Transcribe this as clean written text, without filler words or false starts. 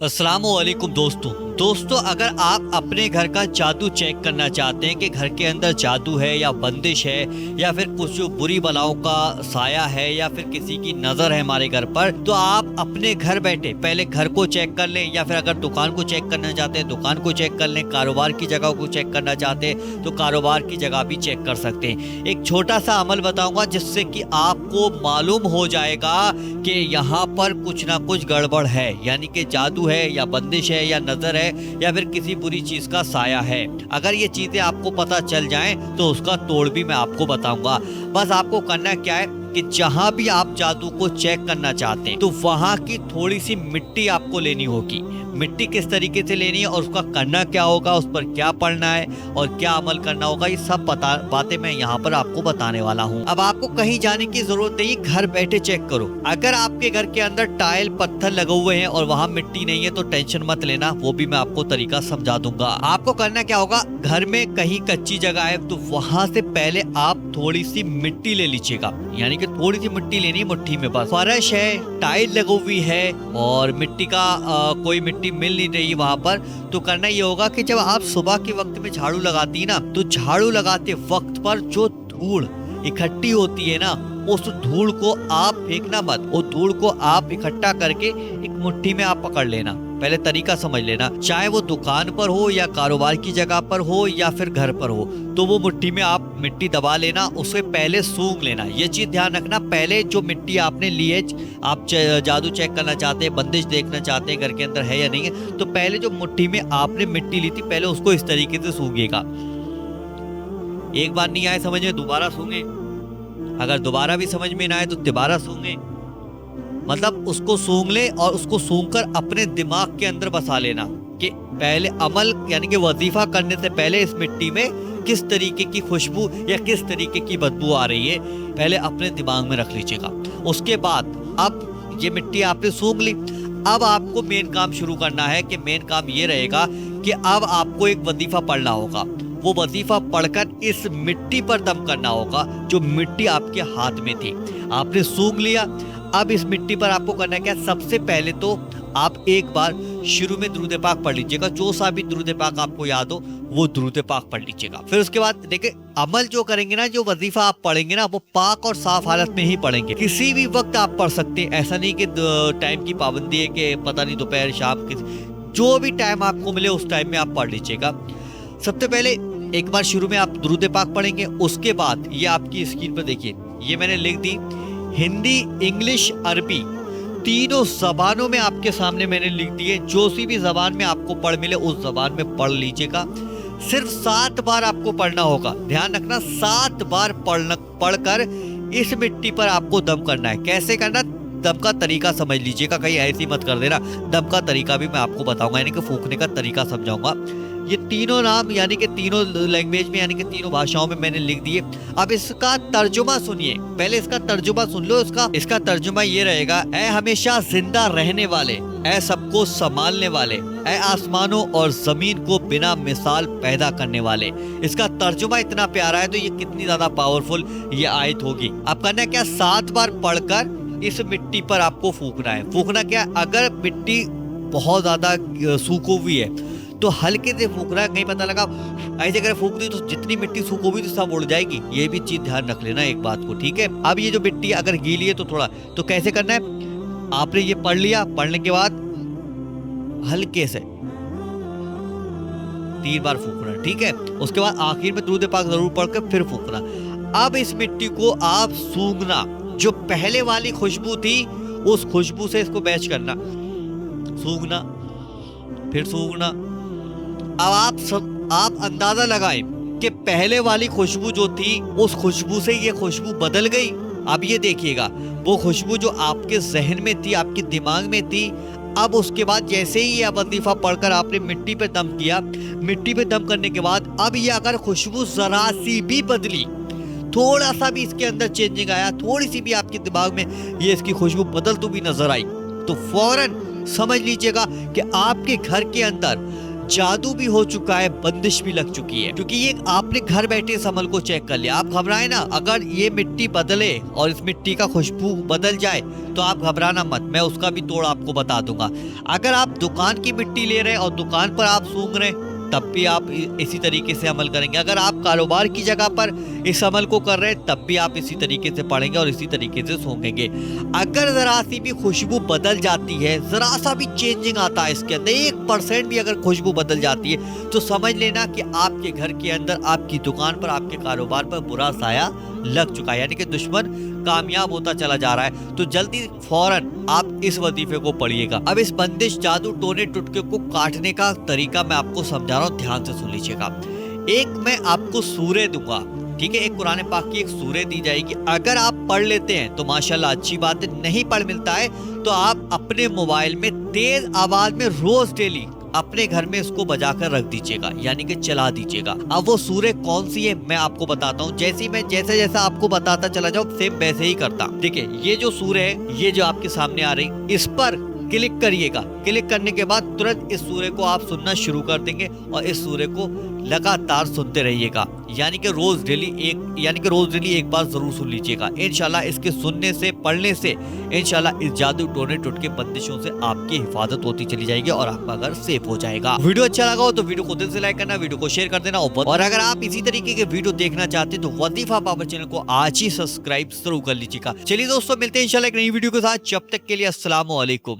अस्सलामुअलैकुम दोस्तों अगर आप अपने घर का जादू चेक करना चाहते हैं कि घर के अंदर जादू है या बंदिश है या फिर कुछ बुरी बलाओं का साया है या फिर किसी की नज़र है हमारे घर पर, तो आप अपने घर बैठे पहले घर को चेक कर लें, या फिर अगर दुकान को चेक करना चाहते हैं दुकान को चेक कर लें, कारोबार की जगह को चेक करना चाहते हैं तो कारोबार की जगह भी चेक कर सकते हैं। एक छोटा सा अमल बताऊंगा जिससे कि आपको मालूम हो जाएगा कि यहाँ पर कुछ ना कुछ गड़बड़ है, यानी कि जादू है या बंदिश है या नजर है या फिर किसी बुरी चीज का साया है। अगर ये चीजें आपको पता चल जाएं तो उसका तोड़ भी मैं आपको बताऊंगा। बस आपको करना क्या है कि जहां भी आप जादू को चेक करना चाहते हैं तो वहां की थोड़ी सी मिट्टी आपको लेनी होगी। मिट्टी किस तरीके से लेनी है और उसका करना क्या होगा, उस पर क्या पढ़ना है और क्या अमल करना होगा, ये सब बातें मैं यहाँ पर आपको बताने वाला हूँ। अब आपको कहीं जाने की जरूरत नहीं, घर बैठे चेक करो। अगर आपके घर के अंदर टाइल पत्थर लगे हुए हैं और वहाँ मिट्टी नहीं है तो टेंशन मत लेना, वो भी मैं आपको तरीका समझा दूंगा। आपको करना क्या होगा, घर में कहीं कच्ची जगह है तो वहाँ से पहले आप थोड़ी सी मिट्टी ले लीजिएगा, यानी कि थोड़ी सी मिट्टी लेनी है मुट्ठी में। बस फर्श है, टाइल लगी हुई है और मिट्टी का कोई मिट्टी मिल नहीं रही वहां पर, तो करना ये होगा कि जब आप सुबह के वक्त में झाड़ू लगाती है ना, तो झाड़ू लगाते वक्त पर जो धूल इकट्ठी होती है ना, उस धूल को आप फेंकना मत, वो धूल को आप इकट्ठा करके एक मुट्ठी में आप पकड़ लेना। पहले तरीका समझ लेना, चाहे वो दुकान पर हो या कारोबार की जगह पर हो या फिर घर पर हो, तो वो मुट्ठी में आप मिट्टी दबा लेना, उसे पहले सूंघ लेना। ये चीज ध्यान रखना, पहले जो मिट्टी आपने ली है, आप जादू चेक करना चाहते हैं, बंदिश देखना चाहते हैं घर के अंदर है या नहीं है, तो पहले जो मुट्ठी में आपने मिट्टी ली थी पहले उसको इस तरीके से सूंघिएगा। एक बार नहीं आए समझ में दोबारा सूंघे, अगर दोबारा भी समझ में ना आए तो दोबारा सूंघे, मतलब उसको सूंघ ले और उसको सूंघकर अपने दिमाग के अंदर बसा लेना कि पहले अमल यानी कि वजीफा करने से पहले इस मिट्टी में किस तरीके की खुशबू या किस तरीके की बदबू आ रही है, पहले अपने दिमाग में रख लीजिएगा। उसके बाद अब ये मिट्टी आपने सूंघ ली, अब आपको मेन काम शुरू करना है कि मेन काम ये रहेगा कि अब आपको एक वजीफा पढ़ना होगा। वो वजीफा पढ़कर इस मिट्टी पर दम करना होगा जो मिट्टी आपके हाथ में थी। आपने सूंघ लिया, अब इस मिट्टी पर आपको करना क्या, सबसे पहले तो आप एक बार शुरू में दुरूद पाक पढ़ लीजिएगा, जो सा भी दुरूद पाक आपको याद हो वो दुरूद पाक पढ़ लीजिएगा। फिर उसके बाद देखिए अमल जो करेंगे ना, जो वजीफा आप पढ़ेंगे ना, वो पाक और साफ हालत में ही पढ़ेंगे। किसी भी वक्त आप पढ़ सकते हैं, ऐसा नहीं कि टाइम की पाबंदी है कि पता नहीं दोपहर शाम जो भी टाइम आपको मिले उस टाइम में आप पढ़ लीजिएगा। सबसे पहले एक बार शुरू में आप दुरूद पाक पढ़ेंगे, उसके बाद ये आपकी स्क्रीन पर देखिए, ये मैंने लिख दी हिंदी, इंग्लिश, अरबी तीनों जबानों में आपके सामने मैंने लिख दिए। जो सी भी जबान में आपको पढ़ मिले उस जबान में पढ़ लीजिएगा। सिर्फ 7 बार आपको पढ़ना होगा, ध्यान रखना 7 बार पढ़कर इस मिट्टी पर आपको दम करना है। कैसे करना, दम का तरीका समझ लीजिएगा, कहीं ऐसी मत कर देना। दम का तरीका भी मैं आपको बताऊंगा, यानी कि फूंकने का तरीका समझाऊंगा। ये तीनों नाम यानी कि तीनों लैंग्वेज में यानी कि तीनों भाषाओं में मैंने लिख दिए। अब इसका तर्जुमा सुनिए, पहले इसका तर्जुमा सुन लो। इसका तर्जुमा ये रहेगा, ऐ हमेशा जिंदा रहने वाले, ऐ सबको संभालने वाले, ऐ आसमानों और जमीन को बिना मिसाल पैदा करने वाले। इसका तर्जुमा इतना प्यारा है तो ये कितनी ज्यादा पावरफुल ये आयत होगी। अब करना क्या, 7 बार पढ़कर इस मिट्टी पर आपको फूकना है। फूकना क्या, अगर मिट्टी बहुत ज्यादा सूखी हुई है तो हल्के से फूकना है, कहीं पता लगा ऐसे अगर फूक दी तो जितनी मिट्टी सूखी हुई तो सब उड़ जाएगी। ये भी चीज ध्यान रख लेना एक बात को, ठीक है। अब ये जो मिट्टी अगर गीली है तो थोड़ा, तो कैसे करना है, आपने ये पढ़ लिया, पढ़ने के बाद हल्के से 3 बार फूकना, ठीक है। उसके बाद आखिर में दुरूद पाक जरूर पढ़कर फिर फूकना। अब इस मिट्टी को आप सूंघना, जो पहले वाली खुशबू थी उस खुशबू से इसको मैच करना, सूंघना फिर सूंघना। अब आप अंदाजा लगाएं कि पहले वाली खुशबू जो थी उस खुशबू से ये खुशबू बदल गई। अब ये देखिएगा, वो खुशबू जो आपके जहन में थी, आपके दिमाग में थी, अब उसके बाद जैसे ही ये वजीफा पढ़कर आपने मिट्टी पे दम किया, मिट्टी पे दम करने के बाद अब ये अगर खुशबू जरा सी भी बदली, थोड़ा सा भी इसके अंदर चेंजिंग आया, थोड़ी सी भी आपके दिमाग में ये इसकी खुशबू बदलती हुई नजर आई, तो फौरन समझ लीजिएगा कि आपके घर के अंदर जादू भी हो चुका है, बंदिश भी लग चुकी है। क्योंकि ये आपने घर बैठे इस अमल को चेक कर लिया, आप घबराए ना। अगर ये मिट्टी बदले और इस मिट्टी का खुशबू बदल जाए तो आप घबराना मत, मैं उसका भी तोड़ आपको बता दूंगा। अगर आप दुकान की मिट्टी ले रहे हैं और दुकान पर आप सूंघ रहे हैं तब भी आप इसी तरीके से अमल करेंगे। अगर आप कारोबार की जगह पर इस अमल को कर रहे हैं तब भी आप इसी तरीके से पढ़ेंगे और इसी तरीके से सूंघेंगे। अगर जरा सी भी खुशबू बदल जाती है, जरा सा भी चेंजिंग आता है इसके अंदर, 1% भी अगर खुशबू बदल जाती है तो समझ लेना कि आपके घर के अंदर, आपकी दुकान पर, आपके कारोबार पर बुरा साया लग चुका है, यानी कि दुश्मन कामयाब होता चला जा रहा है। तो जल्दी फौरन आप इस वजीफे को पढ़िएगा। अब इस बंदिश, जादू, टोने, टुटके को काटने का तरीका मैं आपको समझा रहा हूँ, ध्यान से सुन लीजिएगा। एक मैं आपको सूरे दूंगा, ठीक है, एक कुरान पाक की एक सूरे दी जाएगी। अगर आप पढ़ लेते हैं तो माशाल्लाह अच्छी बात है, नहीं पढ़ मिलता है तो आप अपने मोबाइल में तेज आवाज में रोज डेली अपने घर में इसको बजाकर रख दीजिएगा, यानी कि चला दीजिएगा। अब वो सूरे कौन सी है मैं आपको बताता हूँ। जैसे जैसा आपको बताता चला जाऊँ सेम वैसे ही करता। ठीक है, ये जो सूरे है, ये जो आपके सामने आ रही, इस पर क्लिक करिएगा। क्लिक करने के बाद तुरंत इस सूरे को आप सुनना शुरू कर देंगे और इस सूरे को लगातार सुनते रहिएगा, यानी कि रोज डेली एक बार जरूर सुन लीजिएगा। इंशाल्लाह इसके सुनने से, पढ़ने से इंशाल्लाह इस जादू, टोने, टुटके, बंदिशों से आपकी हिफाजत होती चली जाएगी और आपका घर सेफ हो जाएगा। वीडियो अच्छा लगा हो तो वीडियो को दिल से लाइक करना, वीडियो को शेयर कर देना और अगर आप इसी तरीके के वीडियो देखना चाहते हैं तो वजीफा पावर चैनल को आज ही सब्सक्राइब जरूर कर लीजिएगा। चलिए दोस्तों, मिलते हैं इंशाल्लाह एक नई वीडियो के साथ। जब तक के लिए अस्सलाम वालेकुम।